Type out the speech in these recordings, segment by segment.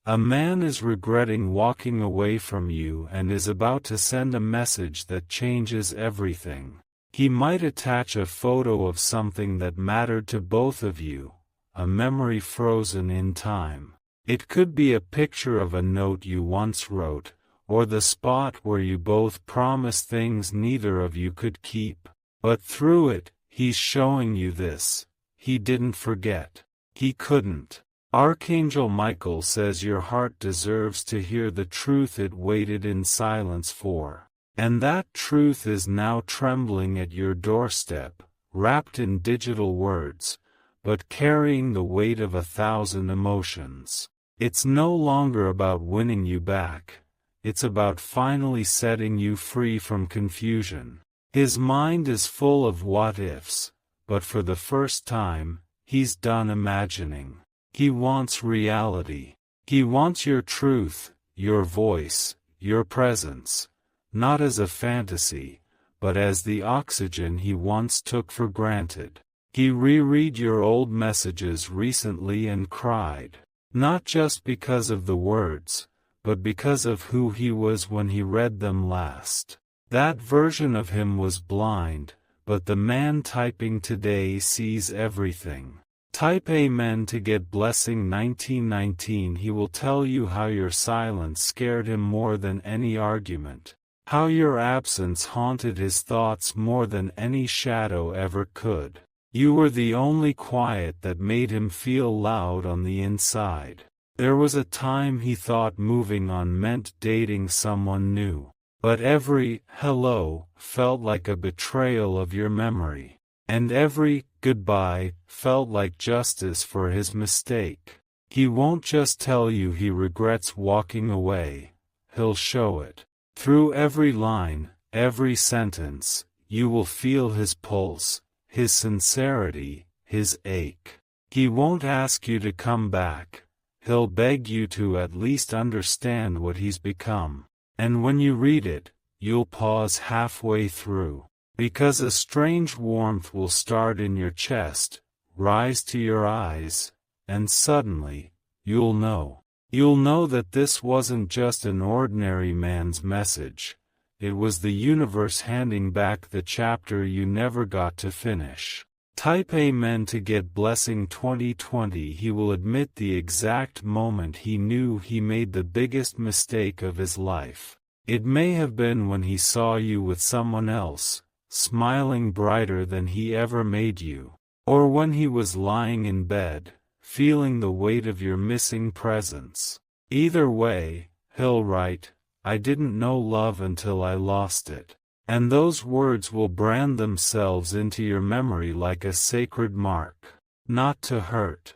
A man is regretting walking away from you and is about to send a message that changes everything. He might attach a photo of something that mattered to both of you, a memory frozen in time. It could be a picture of a note you once wrote, or the spot where you both promised things neither of you could keep. But through it, he's showing you this: he didn't forget. He couldn't. Archangel Michael says your heart deserves to hear the truth it waited in silence for. And that truth is now trembling at your doorstep, wrapped in digital words, but carrying the weight of 1,000 emotions. It's no longer about winning you back. It's about finally setting you free from confusion. His mind is full of what-ifs, but for the first time, he's done imagining. He wants reality. He wants your truth, your voice, your presence, not as a fantasy, but as the oxygen he once took for granted. He reread your old messages recently and cried, not just because of the words, but because of who he was when he read them last. That version of him was blind, but the man typing today sees everything. Type Amen to get blessing 1919. He will tell you how your silence scared him more than any argument, how your absence haunted his thoughts more than any shadow ever could. You were the only quiet that made him feel loud on the inside. There was a time he thought moving on meant dating someone new, but every hello felt like a betrayal of your memory. And every goodbye felt like justice for his mistake. He won't just tell you he regrets walking away, he'll show it. Through every line, every sentence, you will feel his pulse, his sincerity, his ache. He won't ask you to come back, he'll beg you to at least understand what he's become. And when you read it, you'll pause halfway through. Because a strange warmth will start in your chest, rise to your eyes, and suddenly, you'll know. You'll know that this wasn't just an ordinary man's message. It was the universe handing back the chapter you never got to finish. Type Amen to get blessing 2020. He will admit the exact moment he knew he made the biggest mistake of his life. It may have been when he saw you with someone else, smiling brighter than he ever made you, or when he was lying in bed, feeling the weight of your missing presence. Either way, he'll write, "I didn't know love until I lost it." And those words will brand themselves into your memory like a sacred mark, not to hurt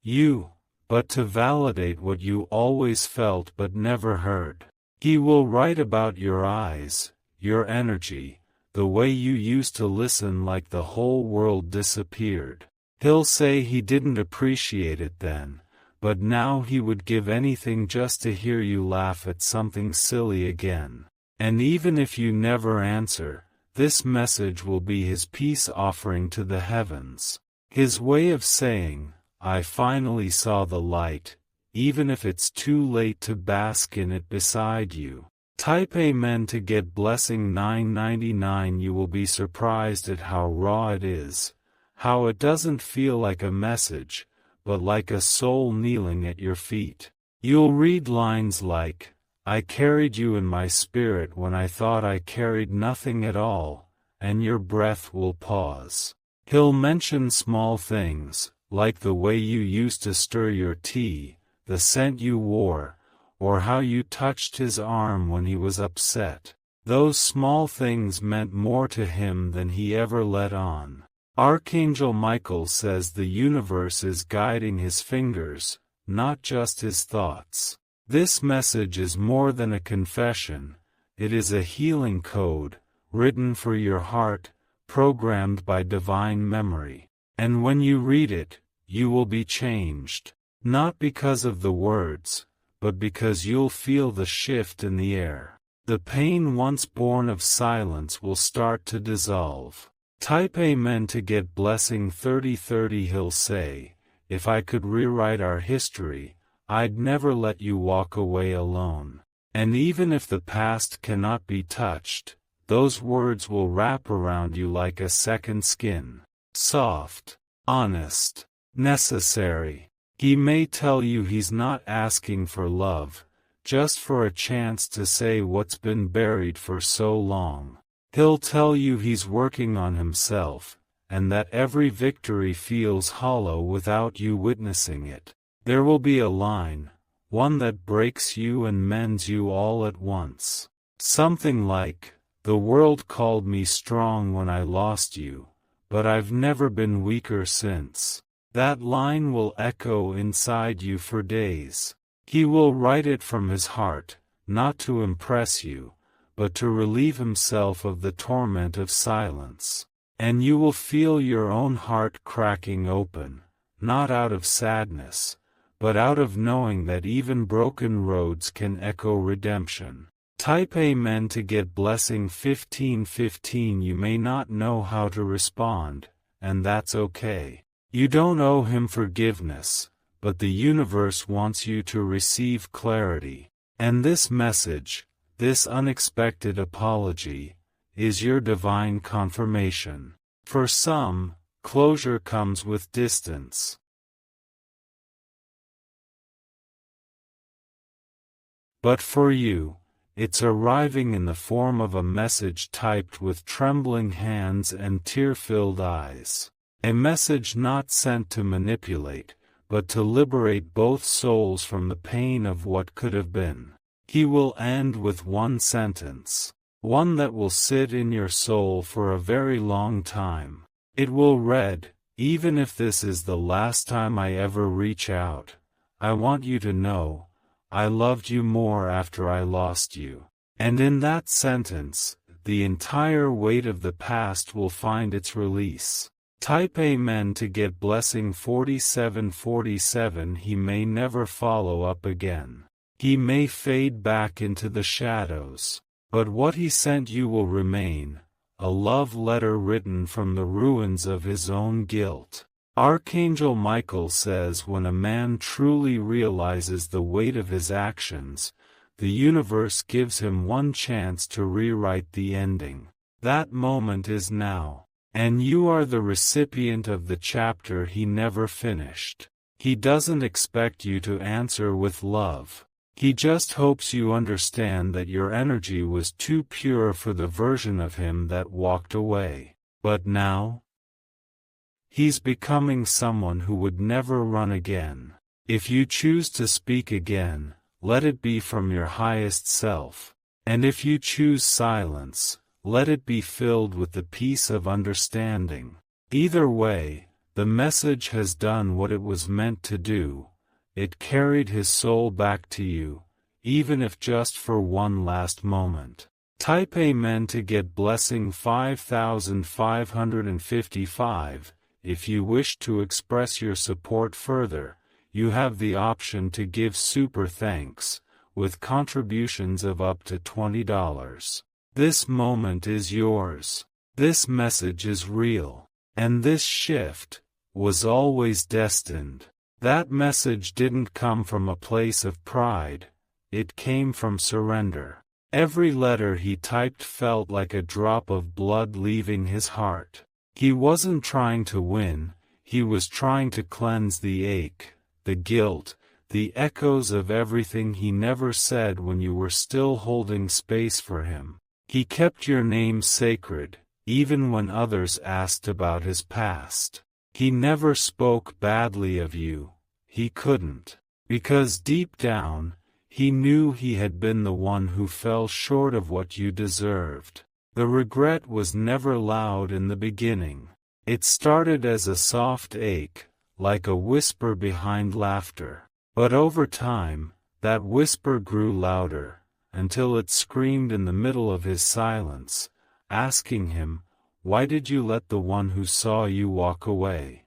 you, but to validate what you always felt but never heard. He will write about your eyes, your energy, the way you used to listen like the whole world disappeared. He'll say he didn't appreciate it then, but now he would give anything just to hear you laugh at something silly again. And even if you never answer, this message will be his peace offering to the heavens. His way of saying, "I finally saw the light," even if it's too late to bask in it beside you. Type Amen to get blessing 999. You will be surprised at how raw it is, how it doesn't feel like a message, but like a soul kneeling at your feet. You'll read lines like, "I carried you in my spirit when I thought I carried nothing at all," and your breath will pause. He'll mention small things, like the way you used to stir your tea, the scent you wore, or how you touched his arm when he was upset. Those small things meant more to him than he ever let on. Archangel Michael says the universe is guiding his fingers, not just his thoughts. This message is more than a confession, it is a healing code, written for your heart, programmed by divine memory. And when you read it, you will be changed. Not because of the words, but because you'll feel the shift in the air. The pain once born of silence will start to dissolve. Type Amen to get blessing 3030. He'll say, "If I could rewrite our history, I'd never let you walk away alone. And even if the past cannot be touched, those words will wrap around you like a second skin. Soft, honest, necessary. He may tell you he's not asking for love, just for a chance to say what's been buried for so long. He'll tell you he's working on himself, and that every victory feels hollow without you witnessing it. There will be a line, one that breaks you and mends you all at once. Something like, "The world called me strong when I lost you, but I've never been weaker since." That line will echo inside you for days. He will write it from his heart, not to impress you, but to relieve himself of the torment of silence. And you will feel your own heart cracking open, not out of sadness, but out of knowing that even broken roads can echo redemption. Type Amen to get blessing 1515. You may not know how to respond, and that's okay. You don't owe him forgiveness, but the universe wants you to receive clarity. And this message, this unexpected apology, is your divine confirmation. For some, closure comes with distance. But for you, it's arriving in the form of a message typed with trembling hands and tear-filled eyes. A message not sent to manipulate, but to liberate both souls from the pain of what could have been. He will end with one sentence, one that will sit in your soul for a very long time. It will read, "Even if this is the last time I ever reach out, I want you to know, I loved you more after I lost you." And in that sentence, the entire weight of the past will find its release. Type Amen to get blessing 4747. He may never follow up again. He may fade back into the shadows. But what he sent you will remain, a love letter written from the ruins of his own guilt. Archangel Michael says when a man truly realizes the weight of his actions, the universe gives him one chance to rewrite the ending. That moment is now. And you are the recipient of the chapter he never finished. He doesn't expect you to answer with love. He just hopes you understand that your energy was too pure for the version of him that walked away. But now, he's becoming someone who would never run again. If you choose to speak again, let it be from your highest self. And if you choose silence, let it be filled with the peace of understanding. Either way, the message has done what it was meant to do. It carried his soul back to you, even if just for one last moment. Type Amen to get blessing 5555. If you wish to express your support further, you have the option to give super thanks, with contributions of up to $20. This moment is yours. This message is real. And this shift was always destined. That message didn't come from a place of pride. It came from surrender. Every letter he typed felt like a drop of blood leaving his heart. He wasn't trying to win, he was trying to cleanse the ache, the guilt, the echoes of everything he never said when you were still holding space for him. He kept your name sacred, even when others asked about his past. He never spoke badly of you. He couldn't. Because deep down, he knew he had been the one who fell short of what you deserved. The regret was never loud in the beginning. It started as a soft ache, like a whisper behind laughter. But over time, that whisper grew louder, until it screamed in the middle of his silence, asking him, "Why did you let the one who saw you walk away?"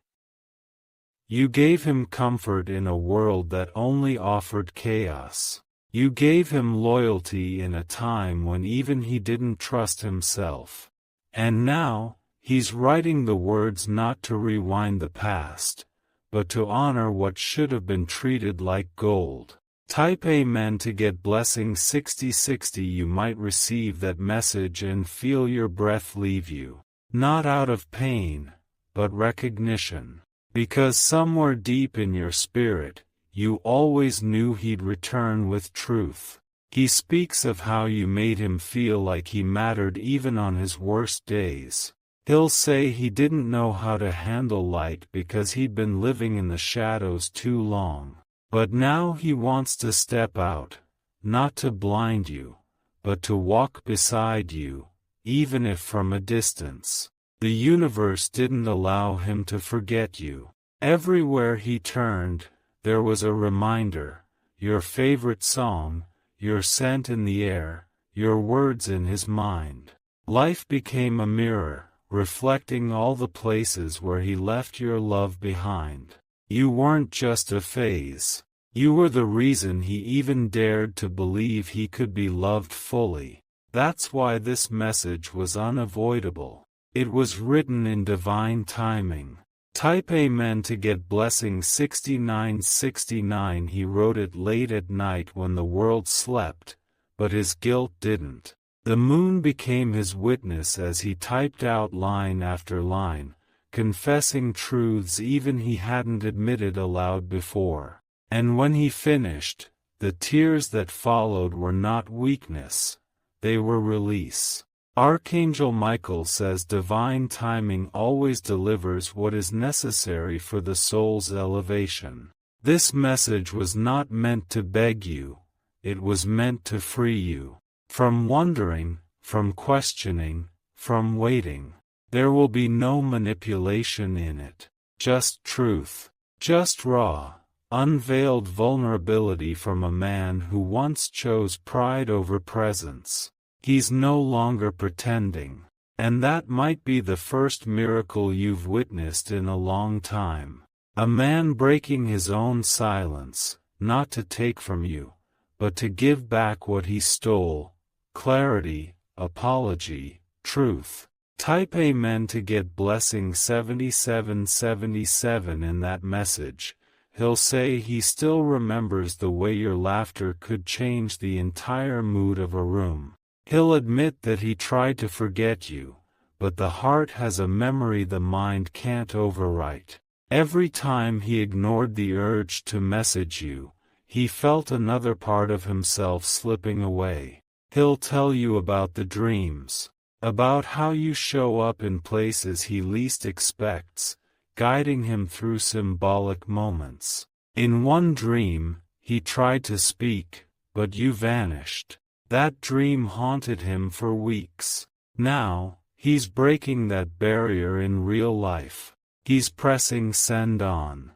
You gave him comfort in a world that only offered chaos. You gave him loyalty in a time when even he didn't trust himself. And now, he's writing the words not to rewind the past, but to honor what should have been treated like gold. Type Amen to get blessing 6060. You might receive that message and feel your breath leave you. Not out of pain, but recognition. Because somewhere deep in your spirit, you always knew he'd return with truth. He speaks of how you made him feel like he mattered even on his worst days. He'll say he didn't know how to handle light because he'd been living in the shadows too long. But now he wants to step out, not to blind you, but to walk beside you, even if from a distance. The universe didn't allow him to forget you. Everywhere he turned, there was a reminder, your favorite song, your scent in the air, your words in his mind. Life became a mirror, reflecting all the places where he left your love behind. You weren't just a phase. You were the reason he even dared to believe he could be loved fully. That's why this message was unavoidable. It was written in divine timing. Type Amen to get blessing 6969. He wrote it late at night when the world slept, but his guilt didn't. The moon became his witness as he typed out line after line, confessing truths even he hadn't admitted aloud before. And when he finished, the tears that followed were not weakness, they were release. Archangel Michael says divine timing always delivers what is necessary for the soul's elevation. This message was not meant to beg you, it was meant to free you. From wondering, from questioning, from waiting. There will be no manipulation in it. Just truth. Just raw, unveiled vulnerability from a man who once chose pride over presence. He's no longer pretending. And that might be the first miracle you've witnessed in a long time. A man breaking his own silence, not to take from you, but to give back what he stole. Clarity, apology, truth. Type Amen to get blessing 7777 in that message. He'll say he still remembers the way your laughter could change the entire mood of a room. He'll admit that he tried to forget you, but the heart has a memory the mind can't overwrite. Every time he ignored the urge to message you, he felt another part of himself slipping away. He'll tell you about the dreams, about how you show up in places he least expects, guiding him through symbolic moments. In one dream, he tried to speak, but you vanished. That dream haunted him for weeks. Now, he's breaking that barrier in real life. He's pressing send on.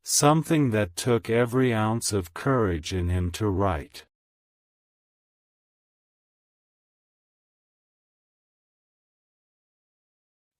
Something that took every ounce of courage in him to write.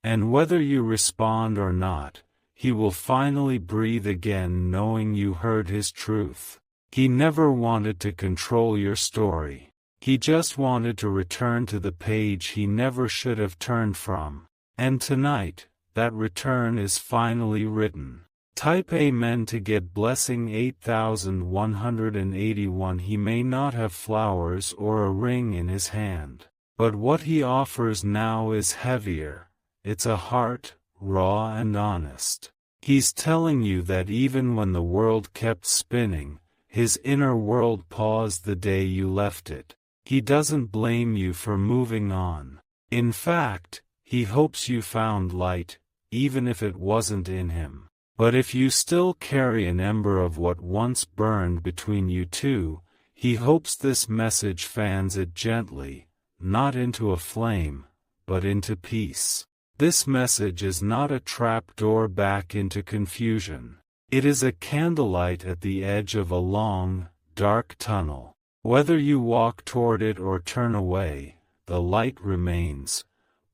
And whether you respond or not, he will finally breathe again knowing you heard his truth. He never wanted to control your story. He just wanted to return to the page he never should have turned from. And tonight, that return is finally written. Type Amen to get blessing 8181. He may not have flowers or a ring in his hand, but what he offers now is heavier. It's a heart, raw and honest. He's telling you that even when the world kept spinning, his inner world paused the day you left it. He doesn't blame you for moving on. In fact, he hopes you found light, even if it wasn't in him. But if you still carry an ember of what once burned between you two, he hopes this message fans it gently, not into a flame, but into peace. This message is not a trapdoor back into confusion. It is a candlelight at the edge of a long, dark tunnel. Whether you walk toward it or turn away, the light remains,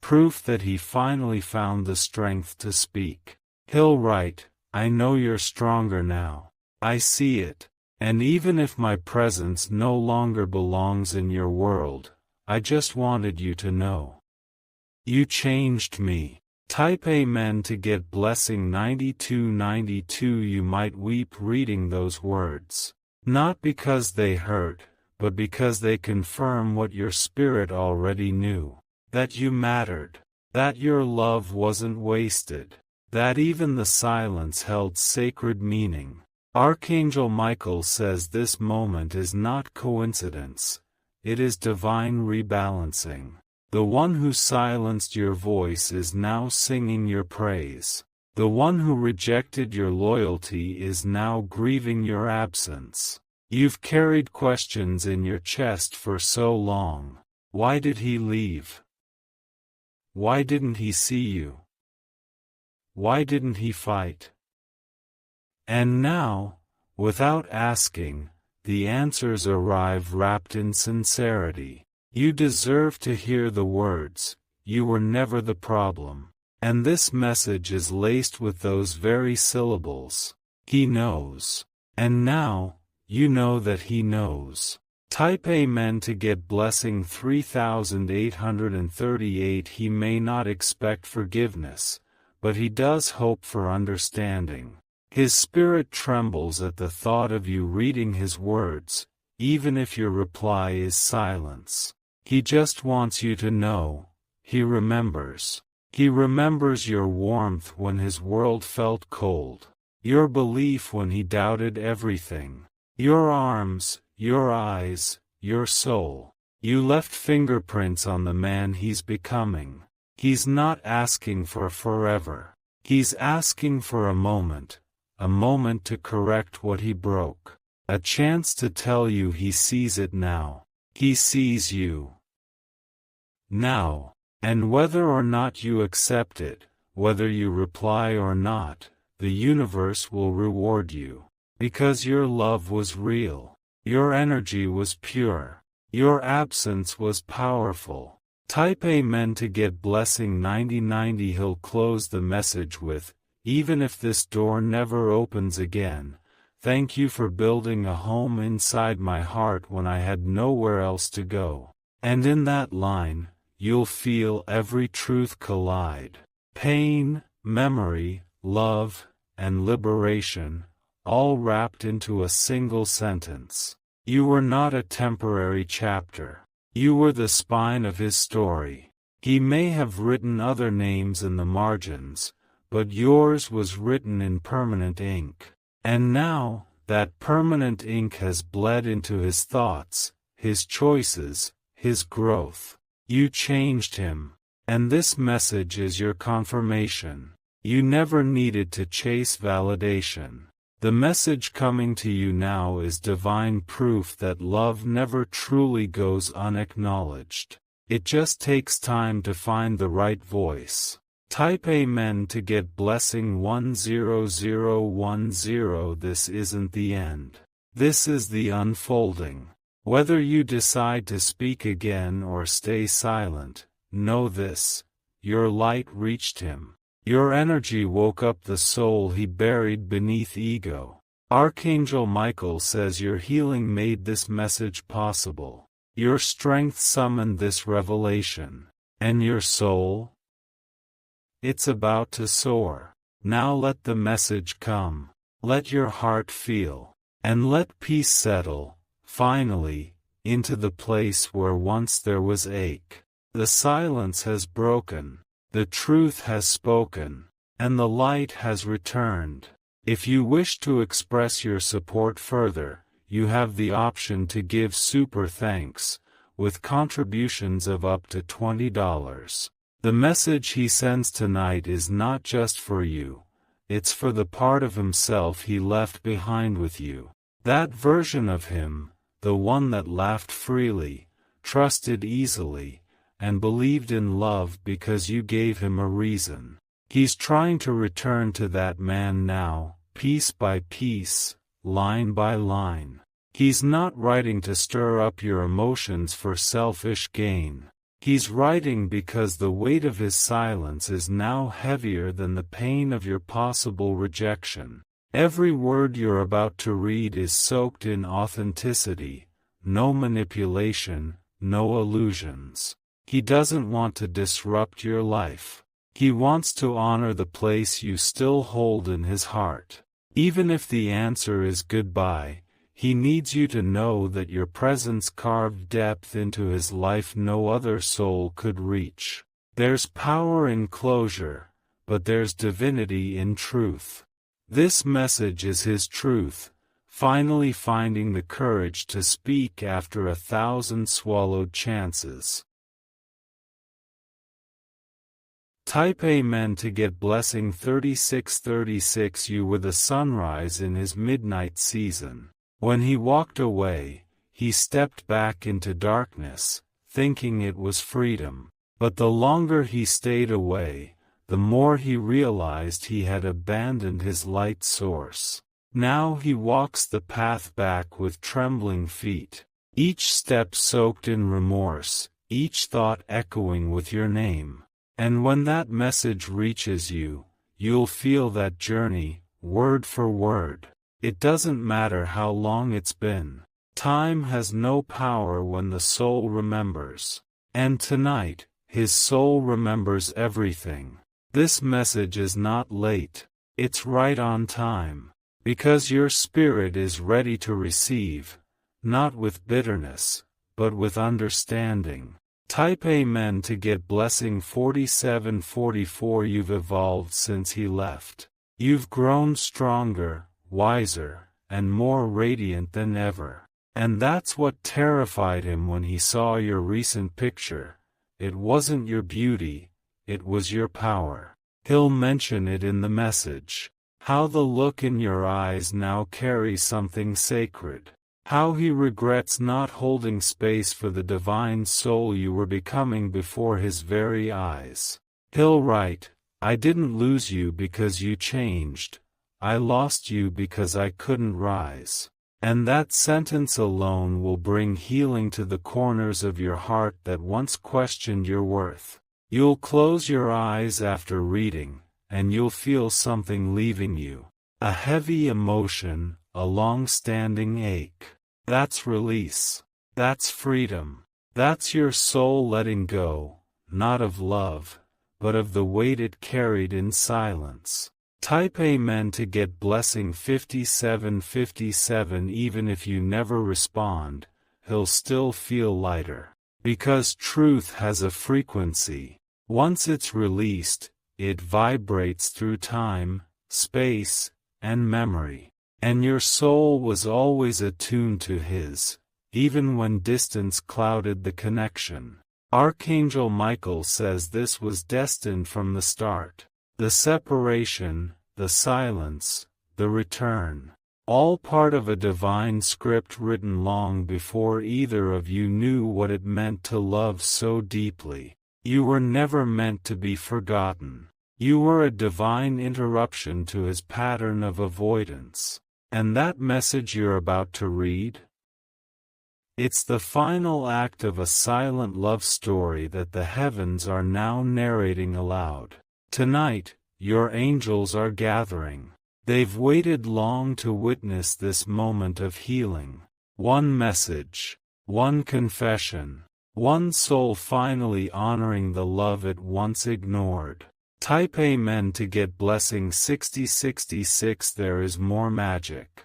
proof that he finally found the strength to speak. He'll write, I know you're stronger now. I see it. And even if my presence no longer belongs in your world, I just wanted you to know. You changed me. Type Amen to get blessing 9292. You might weep reading those words. Not because they hurt, but because they confirm what your spirit already knew. That you mattered. That your love wasn't wasted. That even the silence held sacred meaning. Archangel Michael says this moment is not coincidence. It is divine rebalancing. The one who silenced your voice is now singing your praise. The one who rejected your loyalty is now grieving your absence. You've carried questions in your chest for so long. Why did he leave? Why didn't he see you? Why didn't he fight? And now, without asking, the answers arrive wrapped in sincerity. You deserve to hear the words, "You were never the problem." And this message is laced with those very syllables. He knows. And now, you know that he knows. Type Amen to get blessing 3838. He may not expect forgiveness, but he does hope for understanding. His spirit trembles at the thought of you reading his words, even if your reply is silence. He just wants you to know, he remembers. He remembers your warmth when his world felt cold, your belief when he doubted everything, your arms, your eyes, your soul. You left fingerprints on the man he's becoming. He's not asking for forever. He's asking for a moment to correct what he broke, a chance to tell you he sees it now. He sees you now, and whether or not you accept it, whether you reply or not, the universe will reward you, because your love was real, your energy was pure, your absence was powerful. Type Amen to get blessing 9090. He'll close the message with, "Even if this door never opens again, thank you for building a home inside my heart when I had nowhere else to go." And in that line, you'll feel every truth collide. Pain, memory, love, and liberation, all wrapped into a single sentence. You were not a temporary chapter. You were the spine of his story. He may have written other names in the margins, but yours was written in permanent ink. And now, that permanent ink has bled into his thoughts, his choices, his growth. You changed him. And this message is your confirmation. You never needed to chase validation. The message coming to you now is divine proof that love never truly goes unacknowledged. It just takes time to find the right voice. Type Amen to get blessing 10010. This isn't the end. This is the unfolding. Whether you decide to speak again or stay silent, know this: your light reached him. Your energy woke up the soul he buried beneath ego. Archangel Michael says your healing made this message possible. Your strength summoned this revelation. And your soul? It's about to soar. Now let the message come. Let your heart feel. And let peace settle, finally, into the place where once there was ache. The silence has broken. The truth has spoken, and the light has returned. If you wish to express your support further, you have the option to give super thanks, with contributions of up to $20. The message he sends tonight is not just for you, it's for the part of himself he left behind with you. That version of him, the one that laughed freely, trusted easily, and believed in love because you gave him a reason. He's trying to return to that man now, piece by piece, line by line. He's not writing to stir up your emotions for selfish gain. He's writing because the weight of his silence is now heavier than the pain of your possible rejection. Every word you're about to read is soaked in authenticity, no manipulation, no illusions. He doesn't want to disrupt your life. He wants to honor the place you still hold in his heart. Even if the answer is goodbye, he needs you to know that your presence carved depth into his life no other soul could reach. There's power in closure, but there's divinity in truth. This message is his truth, finally finding the courage to speak after 1,000 swallowed chances. Type Amen to get blessing 3636. You were the sunrise in his midnight season. When he walked away, he stepped back into darkness, thinking it was freedom. But the longer he stayed away, the more he realized he had abandoned his light source. Now he walks the path back with trembling feet, each step soaked in remorse, each thought echoing with your name. And when that message reaches you, you'll feel that journey, word for word. It doesn't matter how long it's been. Time has no power when the soul remembers. And tonight, his soul remembers everything. This message is not late. It's right on time. Because your spirit is ready to receive, not with bitterness, but with understanding. Type Amen to get blessing 4744. You've evolved since he left. You've grown stronger, wiser, and more radiant than ever. And that's what terrified him when he saw your recent picture. It wasn't your beauty, it was your power. He'll mention it in the message. How the look in your eyes now carries something sacred. How he regrets not holding space for the divine soul you were becoming before his very eyes. He'll write, I didn't lose you because you changed. I lost you because I couldn't rise. And that sentence alone will bring healing to the corners of your heart that once questioned your worth. You'll close your eyes after reading, and you'll feel something leaving you. A heavy emotion, a long-standing ache. That's release. That's freedom. That's your soul letting go, not of love, but of the weight it carried in silence. Type Amen to get blessing 5757. Even if you never respond, he'll still feel lighter. Because truth has a frequency. Once it's released, it vibrates through time, space, and memory. And your soul was always attuned to his, even when distance clouded the connection. Archangel Michael says this was destined from the start. The separation, the silence, the return. All part of a divine script written long before either of you knew what it meant to love so deeply. You were never meant to be forgotten. You were a divine interruption to his pattern of avoidance. And that message you're about to read? It's the final act of a silent love story that the heavens are now narrating aloud. Tonight, your angels are gathering. They've waited long to witness this moment of healing. One message, one confession, one soul finally honoring the love it once ignored. Type Amen to get blessing 6066. There is more magic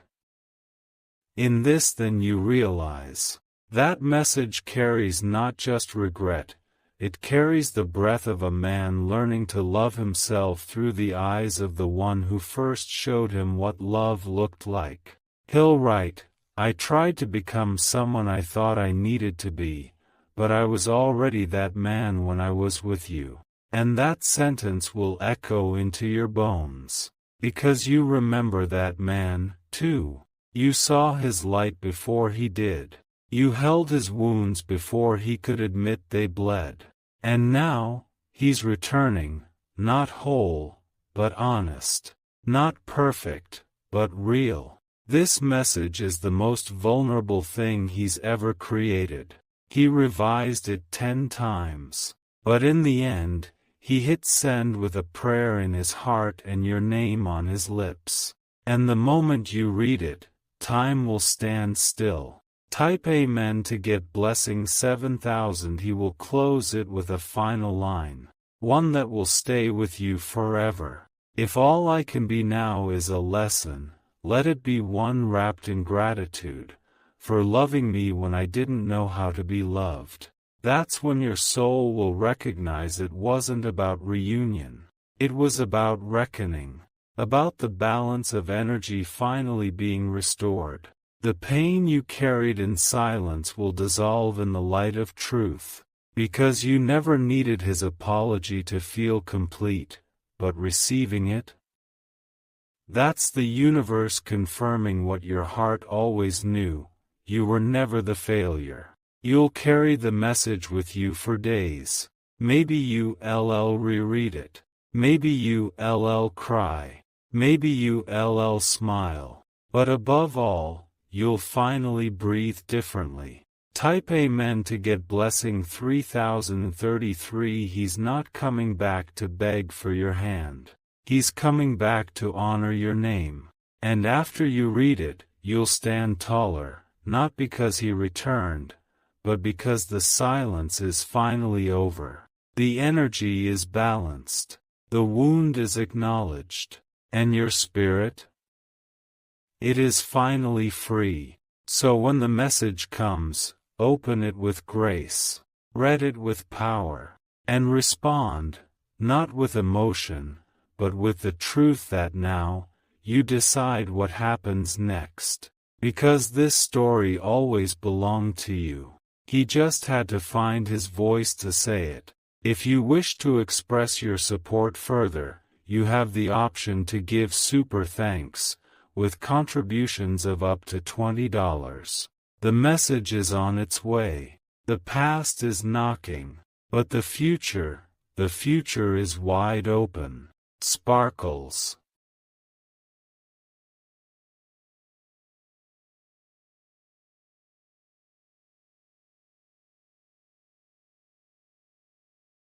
in this than you realize. That message carries not just regret, it carries the breath of a man learning to love himself through the eyes of the one who first showed him what love looked like. He'll write, I tried to become someone I thought I needed to be, but I was already that man when I was with you. And that sentence will echo into your bones. Because you remember that man, too. You saw his light before he did. You held his wounds before he could admit they bled. And now, he's returning, not whole, but honest. Not perfect, but real. This message is the most vulnerable thing he's ever created. He revised it 10 times. But in the end, he hit send with a prayer in his heart and your name on his lips. And the moment you read it, time will stand still. Type Amen to get blessing 7000. He will close it with a final line. one that will stay with you forever. If all I can be now is a lesson, let it be one wrapped in gratitude, for loving me when I didn't know how to be loved. That's when your soul will recognize it wasn't about reunion. It was about reckoning, about the balance of energy finally being restored. The pain you carried in silence will dissolve in the light of truth, because you never needed his apology to feel complete, but receiving it? That's the universe confirming what your heart always knew: you were never the failure. You'll carry the message with you for days. Maybe you'll reread it. Maybe you'll cry. Maybe you'll smile. But above all, you'll finally breathe differently. Type Amen to get blessing 3033. He's not coming back to beg for your hand. He's coming back to honor your name. And after you read it, you'll stand taller, not because he returned, but because the silence is finally over. The energy is balanced. The wound is acknowledged. And your spirit? It is finally free. So when the message comes, open it with grace. Read it with power. And respond, not with emotion, but with the truth that now, you decide what happens next. Because this story always belonged to you. He just had to find his voice to say it. If you wish to express your support further, you have the option to give super thanks, with contributions of up to $20. The message is on its way. The past is knocking, but the future is wide open. Sparkles.